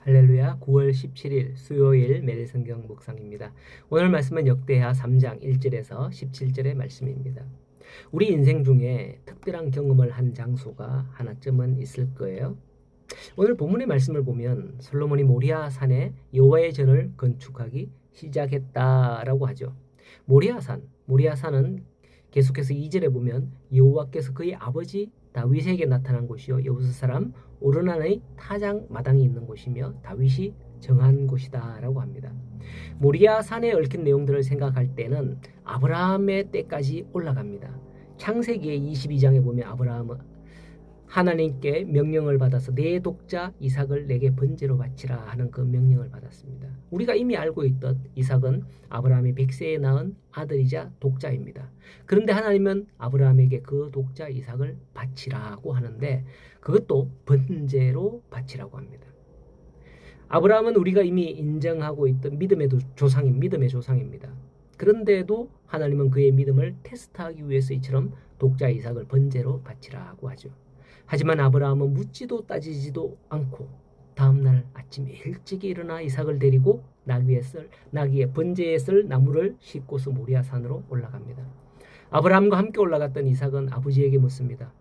할렐루야. 9월 17일 수요일 매일 성경 묵상입니다. 오늘 말씀은 역대하 3장 1절에서 17절의 말씀입니다. 우리 인생 중에 특별한 경험을 한 장소가 하나쯤은 있을 거예요. 오늘 본문의 말씀을 보면 솔로몬이 모리아 산에 여호와의 전을 건축하기 시작했다라고 하죠. 모리아산은 계속해서 2절에 보면 여호와께서 그의 아버지 다윗에게 나타난 곳이요 여부스 사람 오르난의 타작 마당이 있는 곳이며 다윗이 정한 곳이다라고 합니다. 모리아 산에 얽힌 내용들을 생각할 때는 아브라함의 때까지 올라갑니다. 창세기 22장에 보면 아브라함은 하나님께 명령을 받아서 내 독자 이삭을 내게 번제로 바치라 하는 그 명령을 받았습니다. 우리가 이미 알고 있던 이삭은 아브라함이 100세에 낳은 아들이자 독자입니다. 그런데 하나님은 아브라함에게 그 독자 이삭을 바치라고 하는데 그것도 번제로 바치라고 합니다. 아브라함은 우리가 이미 인정하고 있던 믿음의 조상입니다. 그런데도 하나님은 그의 믿음을 테스트하기 위해서 이처럼 독자 이삭을 번제로 바치라고 하죠. 하지만 아브라함은 묻지도 따지지도 않고 다음날 아침 일찍 일어나 이삭을 데리고 나귀에 번제에 쓸 나무를 싣고서 모리아 산으로 올라갑니다. 아브라함과 함께 올라갔던 이삭은 아버지에게 묻습니다.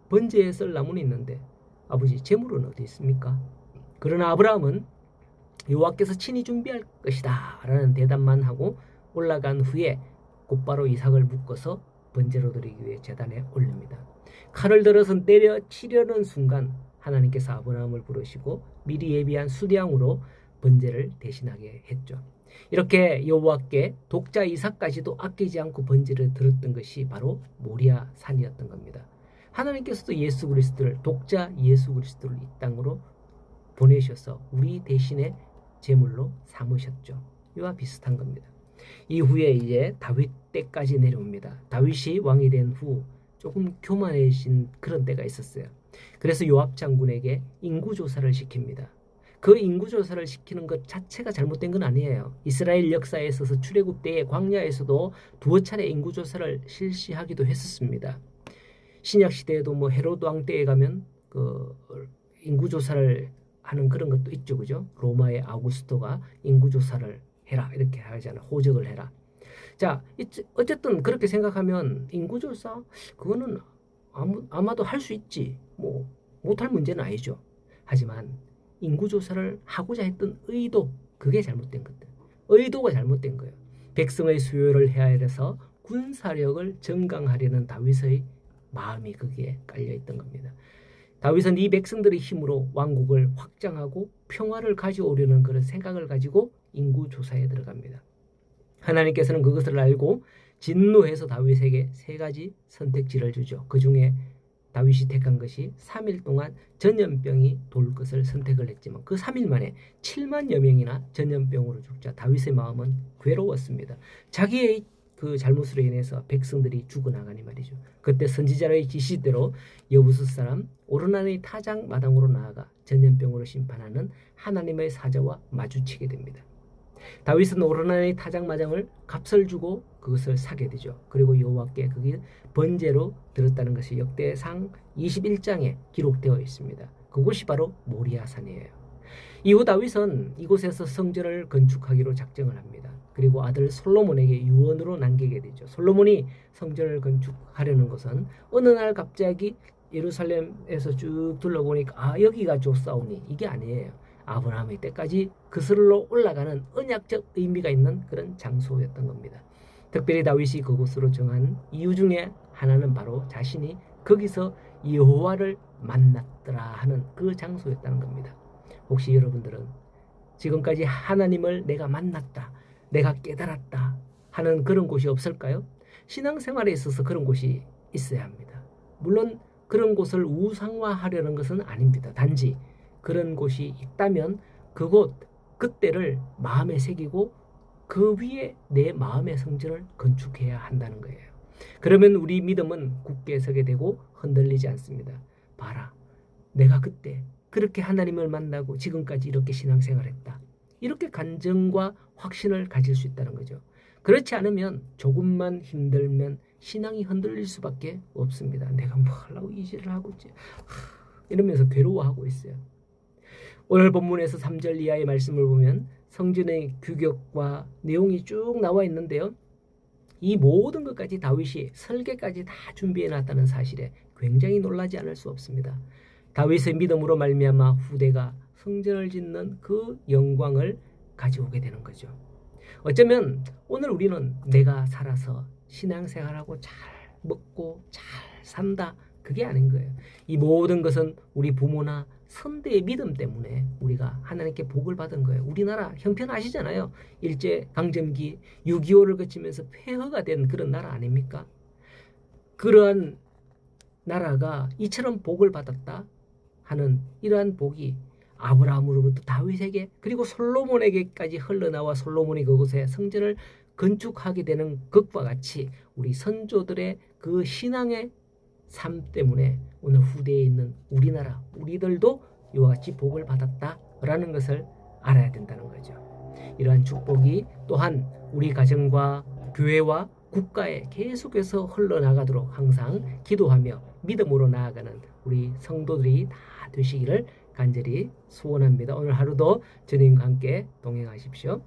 번제에 쓸 나무는 있는데 아버지 제물은 어디 있습니까? 그러나 아브라함은 여호와께서 친히 준비할 것이다 라는 대답만 하고 올라간 후에 곧바로 이삭을 묶어서 번제로 드리기 위해 제단에 올립니다. 칼을 들어서 때려 치려는 순간 하나님께서 아브라함을 부르시고 미리 예비한 수량으로 번제를 대신하게 했죠. 이렇게 여호와께 독자 이삭까지도 아끼지 않고 번제를 드렸던 것이 바로 모리아 산이었던 겁니다. 하나님께서도 독자 예수 그리스도를 이 땅으로 보내셔서 우리 대신에 제물로 삼으셨죠. 이와 비슷한 겁니다. 이후에 이제 다윗 때까지 내려옵니다. 다윗이 왕이 된 후 조금 교만해진 그런 때가 있었어요. 그래서 요압 장군에게 인구조사를 시킵니다. 그 인구조사를 시키는 것 자체가 잘못된 건 아니에요. 이스라엘 역사에 있어서 출애굽 때의 광야에서도 두어 차례 인구조사를 실시하기도 했었습니다. 신약 시대에도 헤로드 왕 때에 가면 그 인구조사를 하는 그런 것도 있죠, 그죠? 로마의 아우구스토가 인구조사를 해라 이렇게 하잖아. 호적을 해라. 자, 어쨌든 그렇게 생각하면 인구조사 그거는 아마도 할 수 있지. 못할 문제는 아니죠. 하지만 인구조사를 하고자 했던 의도 그게 잘못된 것들. 의도가 잘못된 거예요. 백성의 수요를 헤아려서 군사력을 증강하려는 다윗의 마음이 거기에 깔려있던 겁니다. 다윗은 이 백성들의 힘으로 왕국을 확장하고 평화를 가져오려는 그런 생각을 가지고 인구조사에 들어갑니다. 하나님께서는 그것을 알고 진노해서 다윗에게 3가지 선택지를 주죠. 그 중에 다윗이 택한 것이 3일 동안 전염병이 돌 것을 선택을 했지만 그 3일 만에 7만여 명이나 전염병으로 죽자 다윗의 마음은 괴로웠습니다. 자기의 그 잘못으로 인해서 백성들이 죽어나가니 말이죠. 그때 선지자의 지시대로 여부스 사람 오르난의 타작 마당으로 나아가 전염병으로 심판하는 하나님의 사자와 마주치게 됩니다. 다윗은 오르난의 타작 마당을 값을 주고 그것을 사게 되죠. 그리고 여호와께 그게 번제로 드렸다는 것이 역대상 21장에 기록되어 있습니다. 그곳이 바로 모리아 산이에요. 이후 다윗은 이곳에서 성전을 건축하기로 작정을 합니다. 그리고 아들 솔로몬에게 유언으로 남기게 되죠. 솔로몬이 성전을 건축하려는 것은 어느 날 갑자기 예루살렘에서 쭉 둘러보니까 여기가 좋사오니 이게 아니에요. 아브라함의 때까지 그슬로 올라가는 언약적 의미가 있는 그런 장소였던 겁니다. 특별히 다윗이 그곳으로 정한 이유 중에 하나는 바로 자신이 거기서 여호와를 만났더라 하는 그 장소였다는 겁니다. 혹시 여러분들은 지금까지 하나님을 내가 만났다, 내가 깨달았다 하는 그런 곳이 없을까요? 신앙생활에 있어서 그런 곳이 있어야 합니다. 물론 그런 곳을 우상화하려는 것은 아닙니다. 단지 그런 곳이 있다면 그때를 마음에 새기고 그 위에 내 마음의 성전을 건축해야 한다는 거예요. 그러면 우리 믿음은 굳게 서게 되고 흔들리지 않습니다. 봐라, 내가 그때 그렇게 하나님을 만나고 지금까지 이렇게 신앙생활했다. 이렇게 간증과 확신을 가질 수 있다는 거죠. 그렇지 않으면 조금만 힘들면 신앙이 흔들릴 수밖에 없습니다. 내가 뭐 하려고 이 일을 하고 있지? 이러면서 괴로워하고 있어요. 오늘 본문에서 3절 이하의 말씀을 보면 성전의 규격과 내용이 쭉 나와 있는데요. 이 모든 것까지 다윗이 설계까지 다 준비해 놨다는 사실에 굉장히 놀라지 않을 수 없습니다. 다윗의 믿음으로 말미암아 후대가 성전을 짓는 그 영광을 가져오게 되는 거죠. 어쩌면 오늘 우리는 내가 살아서 신앙생활하고 잘 먹고 잘 산다, 그게 아닌 거예요. 이 모든 것은 우리 부모나 선대의 믿음 때문에 우리가 하나님께 복을 받은 거예요. 우리나라 형편 아시잖아요. 일제강점기 6.25를 거치면서 폐허가 된 그런 나라 아닙니까? 그러한 나라가 이처럼 복을 받았다 하는 이러한 복이 아브라함으로부터 다윗에게 그리고 솔로몬에게까지 흘러나와 솔로몬이 그곳에 성전을 건축하게 되는 것과 같이 우리 선조들의 그 신앙의 삶 때문에 오늘 후대에 있는 우리나라, 우리들도 이와 같이 복을 받았다라는 것을 알아야 된다는 거죠. 이러한 축복이 또한 우리 가정과 교회와 국가에 계속해서 흘러나가도록 항상 기도하며 믿음으로 나아가는 우리 성도들이 다 되시기를 간절히 소원합니다. 오늘 하루도 주님과 함께 동행하십시오.